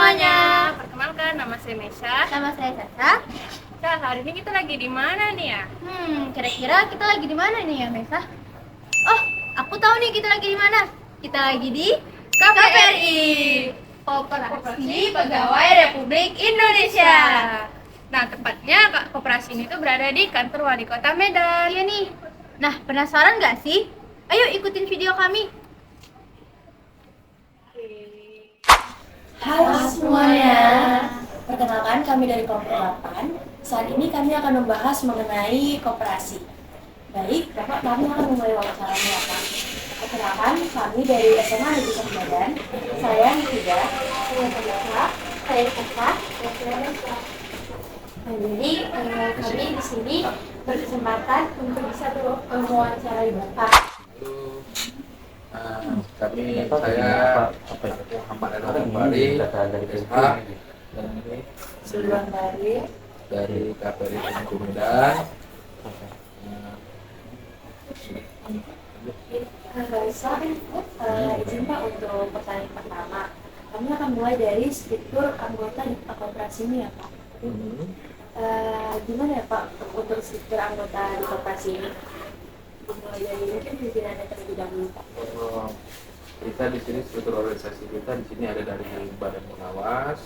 semuanya. Perkenalkan, nama saya Mesha. Nama saya Sasa. Nah, hari ini kita lagi di mana nih ya? Kira-kira kita lagi di mana nih ya, Mesa? Oh, aku tahu nih kita lagi di mana. Kita lagi di KPRI, Koperasi Pegawai Republik Indonesia. Nah, tepatnya koperasi ini tuh berada di kantor Wali Kota Medan. Iya nih. Nah, penasaran nggak sih? Ayo ikutin video kami. Halo semuanya, perkenalkan kami dari kelompok 8. Saat ini kami akan membahas mengenai koperasi. Baik, Bapak, kami akan memulai wawancaranya, Pak. Perkenalkan, kami dari SMA Negeri 1 Medan. Saya Nida, saya Nida, saya Kaka, dan saya Nisa. Nah, jadi kami di sini berkesempatan untuk bisa mewawancarai Bapak. Saya Muhammad Anwar Bari dari SH Sebelum dari KPRI Medan. Izin Pak untuk pertanyaan pertama. Kami akan mulai dari struktur anggota di koperasi ini ya Pak. Gimana ya Pak untuk struktur anggota di koperasi ini? Mulai dari mungkin pimpinannya terlebih dahulu Pak. Kita di sini struktur organisasi kita di sini ada dari badan pengawas.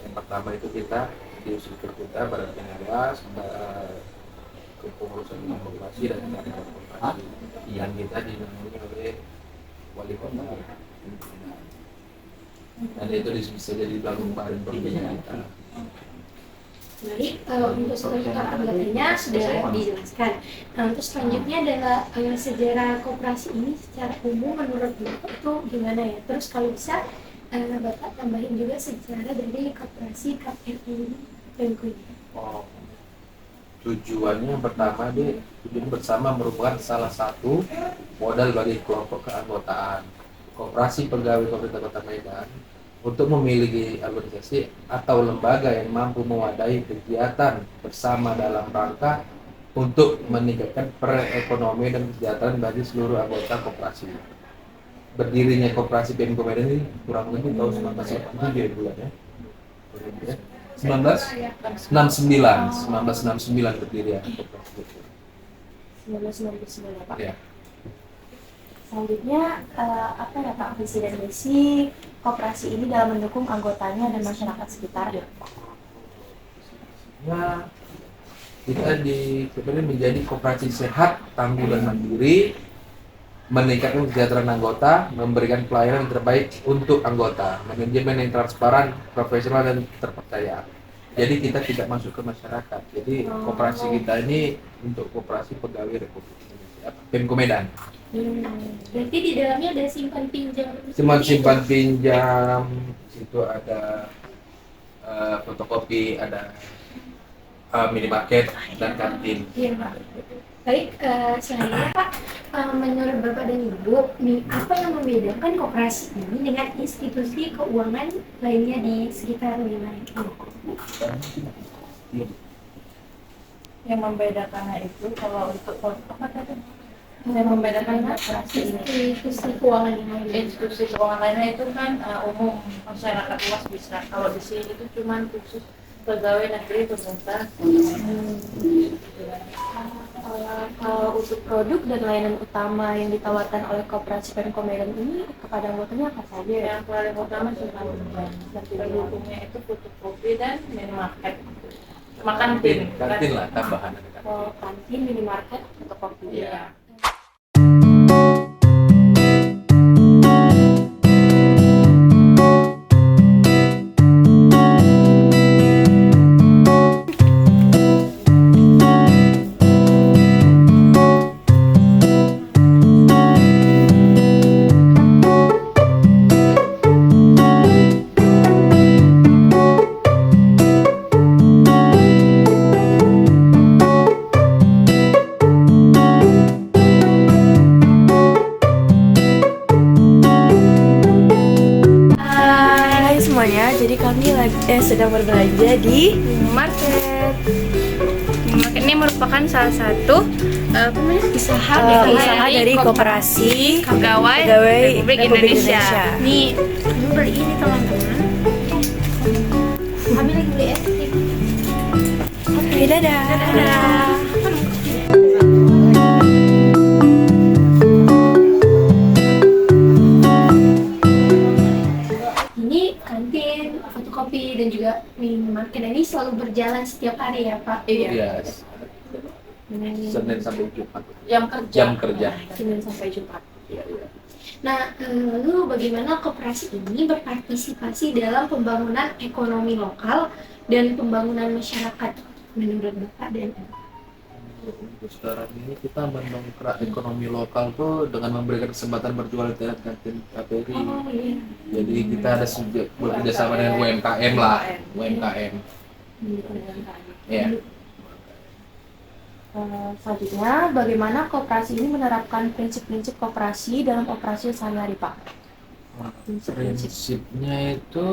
Yang pertama itu kita di struktur kita badan pengawas, kepengurusan koperasi dan kegiatan koperasi yang kita dinaungi oleh wali kota. Dan itu bisa jadi belakang badan pembinaan kita. Baik, untuk struktur anggotanya sudah dijelaskan. Nah, untuk selanjutnya adalah sejarah koperasi ini secara umum menurut Bapak itu gimana ya? Terus kalau bisa Bapak tambahin juga sejarah dari koperasi KPRI Pemko. Tujuannya yang pertama tujuan bersama merupakan salah satu modal bagi kelompok keanggotaan Koperasi Pegawai Pemerintah Kota Medan untuk memiliki organisasi atau lembaga yang mampu mewadahi kegiatan bersama dalam rangka untuk meningkatkan perekonomian dan kesejahteraan bagi seluruh anggota koperasi. Berdirinya Koperasi Pemko Medan ini kurang lebih tahun 1987 ya bulannya. 1969 berdiri ya koperasi. 1999 Pak. Ya. Selanjutnya apa ya Pak visi dan misi koperasi ini dalam mendukung anggotanya dan masyarakat sekitar? Ya, kita sebenarnya menjadi koperasi sehat, tangguh dan mandiri, meningkatkan kesejahteraan anggota, memberikan pelayanan yang terbaik untuk anggota, manajemen yang transparan, profesional dan terpercaya. Jadi kita tidak masuk ke masyarakat. Jadi koperasi kita ini untuk Koperasi Pegawai Republik Indonesia Pemko Medan. Berarti di dalamnya ada simpan pinjam. Simpan pinjam, situ ada fotokopi, ada minimarket dan kantin. Iya Pak. Baik, selanjutnya Pak, menurut Bapak dan Ibu, nih apa yang membedakan koperasi ini dengan institusi keuangan lainnya di sekitar wilayah ini? Yang membedakannya itu kalau untuk apa tadi? Yang membedakan koperasi ini Institusi keuangan yang lainnya. institusi keuangan lainnya itu kan umum masyarakat luas bisa. Kalau di sini itu cuma khusus pegawai negeri pemerintah. Kalau untuk produk dan layanan utama yang ditawarkan oleh Koperasi Pemko Medan ini kepada anggotanya apa saja ya? Yang paling utama simpan pinjam. Pendukungnya itu fotokopi dan minimarket. Sama kantin. Kantin lah tambahan. Kantin, minimarket, fotokopi. Iya. Sedang berbelanja di Minimarket. Minimarket ini merupakan salah satu usaha dari Koperasi Pegawai Pegawai Republik Republik Indonesia. Indonesia. Nih, kamu beli ini teman-teman. ini kantin, fotokopi, dan juga minimarket ini selalu berjalan setiap hari ya Pak? Iya. Yes. Senin sampai Jumat. Jam kerja. Jam kerja. Senin sampai Jumat. Iya, iya. Nah, lalu bagaimana koperasi ini berpartisipasi dalam pembangunan ekonomi lokal dan pembangunan masyarakat menurut Bapak dan Untuk sekarang ini kita mendongkrak ekonomi lokal tuh dengan memberikan kesempatan berjualan di kantin KPRI. Oh iya. Jadi kita ada bekerja sama dengan UMKM lah, UMKM. Ya. Selanjutnya, bagaimana koperasi ini menerapkan prinsip-prinsip koperasi dalam operasi sehari-hari, Pak? Prinsipnya itu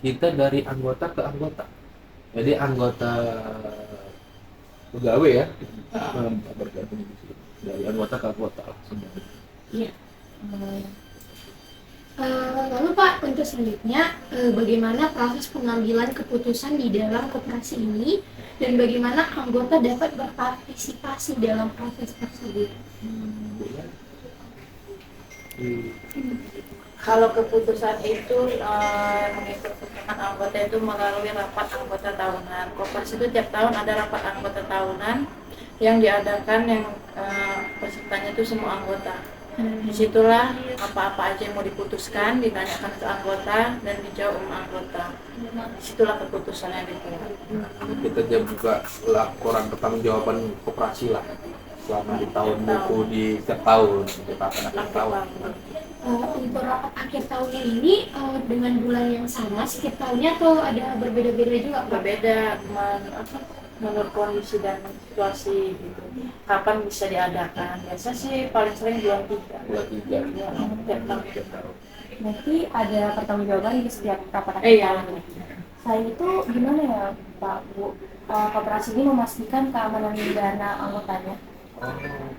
kita dari anggota ke anggota. Jadi anggota pegawai ya, bergabung di sini. Dari anggota ke anggota langsung. Lalu Pak, untuk selanjutnya, bagaimana proses pengambilan keputusan di dalam koperasi ini dan bagaimana anggota dapat berpartisipasi dalam proses tersebut? Kalau keputusan itu mengikut keputusan anggota itu melalui rapat anggota tahunan. Koperasi itu tiap tahun ada rapat anggota tahunan yang diadakan yang pesertanya itu semua anggota. Disitulah apa-apa aja yang mau diputuskan ditanyakan ke anggota dan dijawab sama anggota. Disitulah keputusannya dibuat. Kita juga laporan pertanggungjawaban koperasi lah selama di tahun buku di setiap tahun, setiap akhir tahun. Untuk rapat akhir tahunnya ini dengan bulan yang sama setiap tahunnya atau ada berbeda-beda juga Pak? Berbeda menurut kondisi dan situasi gitu. Kapan bisa diadakan? Biasa sih paling sering bulan 3. Bulan 3. Ya, tiap tahun. Berarti ada pertanggungjawaban di setiap rapat Iya. Selain itu, gimana ya Pak, Bu? Koperasi ini memastikan keamanan dana anggotanya.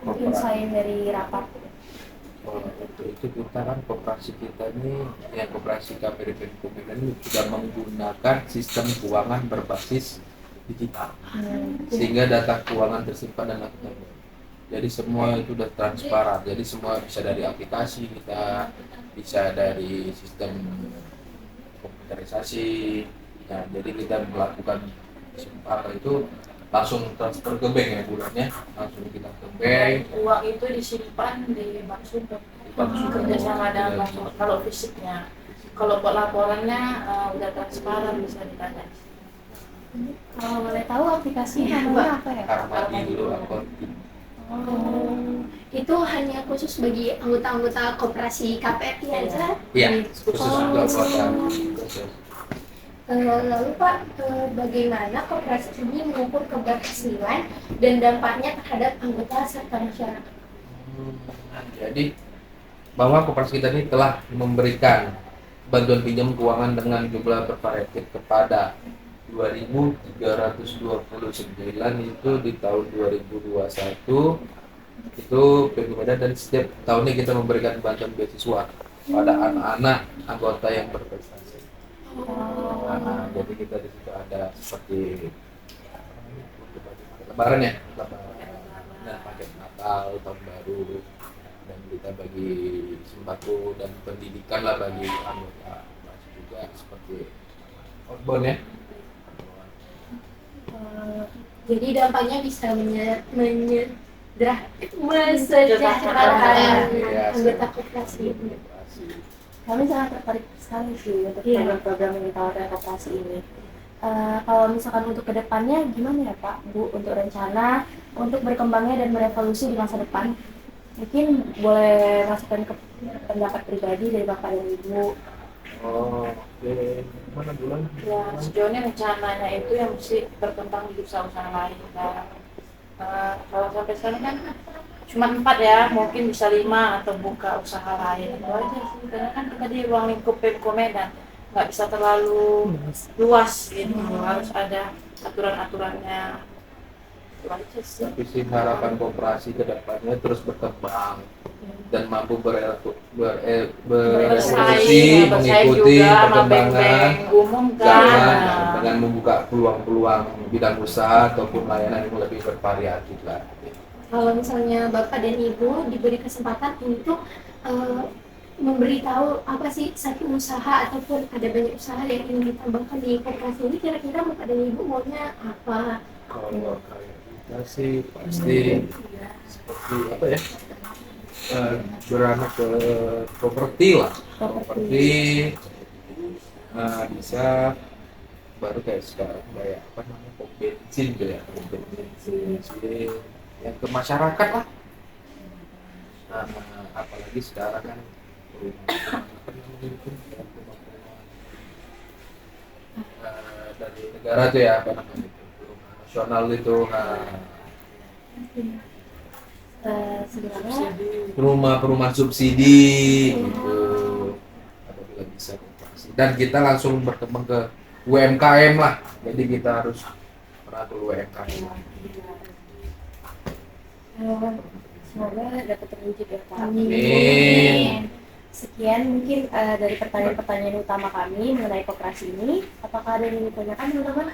Mungkin selain dari rapat. Itu kita kan koperasi kita ini, ya koperasi KPRI Penkumen ini sudah menggunakan sistem keuangan berbasis digital, sehingga data keuangan tersimpan dan akuntabel. Jadi semua itu sudah transparan. Jadi semua bisa dari aplikasi kita, bisa dari sistem komputerisasi. Nah, jadi kita melakukan simpar itu langsung transfer ke bank ya bulannya, langsung kita ke bank. Uang itu disimpan di bank sumber. Kerja sama dengan bank sumber. Kalau fisiknya, kalau buat laporannya udah transparan bisa ditanya. Kalau boleh tahu aplikasi namanya apa ya? Armadi dulu akunting. Itu hanya khusus bagi anggota-anggota koperasi KPRI aja? Iya, khusus untuk anggota. Lalu Pak, bagaimana koperasi ini mengukur keberhasilan dan dampaknya terhadap anggota serta masyarakat? Jadi bahwa koperasi kita ini telah memberikan bantuan pinjam keuangan dengan jumlah bervariatif kepada 2.329 itu di tahun 2021 itu Penkumen, dan setiap tahunnya kita memberikan bantuan beasiswa pada anak-anak anggota yang berprestasi. Nah, jadi kita di situ ada seperti lebaran ya, dan paket Natal, tahun baru, dan kita bagi sembako dan pendidikan lah bagi anggota juga seperti outbound ya. Jadi dampaknya bisa mesejahterakan anggota koperasi. Kami sangat tertarik sekali sih untuk program-program yang ditawarkan koperasi ini. Kalau misalkan untuk kedepannya gimana ya Pak, Bu, untuk rencana untuk berkembangnya dan merevolusi di masa depan? Mungkin boleh masukkan ke pendapat pribadi dari Bapak dan Ibu. Oke, mana bulan? Ya, sejauh ini rencananya itu yang mesti berkembang di usaha-usaha lain. Kalau sampai sekarang kan cuma 4 ya, mungkin bisa 5 atau buka usaha lain. Itu aja sih, karena kan kita di ruang lingkup Penkumen nggak bisa terlalu luas gitu, harus ada aturan-aturannya. Itu aja sih. Tapi sih harapan koperasi ke depannya terus berkembang dan mampu berevolusi, mengikuti perkembangan umum zaman kan. dengan membuka peluang-peluang bidang usaha ataupun layanan yang lebih bervariatif lah. Kalau misalnya Bapak dan Ibu diberi kesempatan untuk memberitahu apa sih satu usaha ataupun ada banyak usaha yang ingin ditambahkan di koperasi ini, kira-kira Bapak dan Ibu maunya apa? Kalau kayak kita sih pasti seperti apa ya? Beranak ke properti lah. Properti bisa baru kayak sekarang kayak apa namanya pom bensin gitu ya, pom bensin yang ke masyarakat lah. Apalagi sekarang kan apa namanya itu rumah-rumah dari negara tuh ya, apa namanya itu rumah nasional itu, Sebenarnya perumahan subsidi gitu, apabila bisa koperasi. Dan kita langsung berkembang ke UMKM lah, jadi kita harus merangkul UMKM. semoga dapat terwujud ya Pak. Amin. Sekian mungkin dari pertanyaan-pertanyaan utama kami mengenai koperasi ini. Apakah ada yang ditanyakan teman-teman?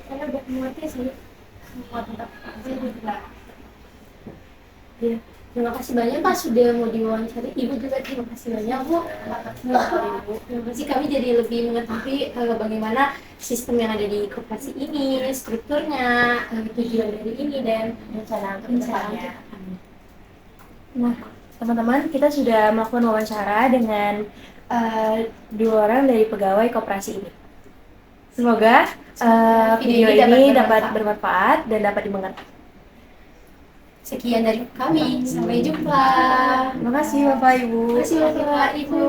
Saya udah mengerti sih semua tentang koperasi juga. Ya, terima kasih banyak Pak sudah mau diwawancara. Ibu juga terima kasih banyak Bu. Terima kasih, kami jadi lebih mengetahui bagaimana sistem yang ada di koperasi ini, strukturnya, tujuan dari ini dan rencana ke depannya. Nah, teman-teman, kita sudah melakukan wawancara dengan 2 orang dari pegawai koperasi ini. Semoga video ini dapat bermanfaat dan dapat dimengerti. Sekian dari kami, sampai jumpa. Terima kasih Bapak Ibu. Terima kasih Bapak Ibu.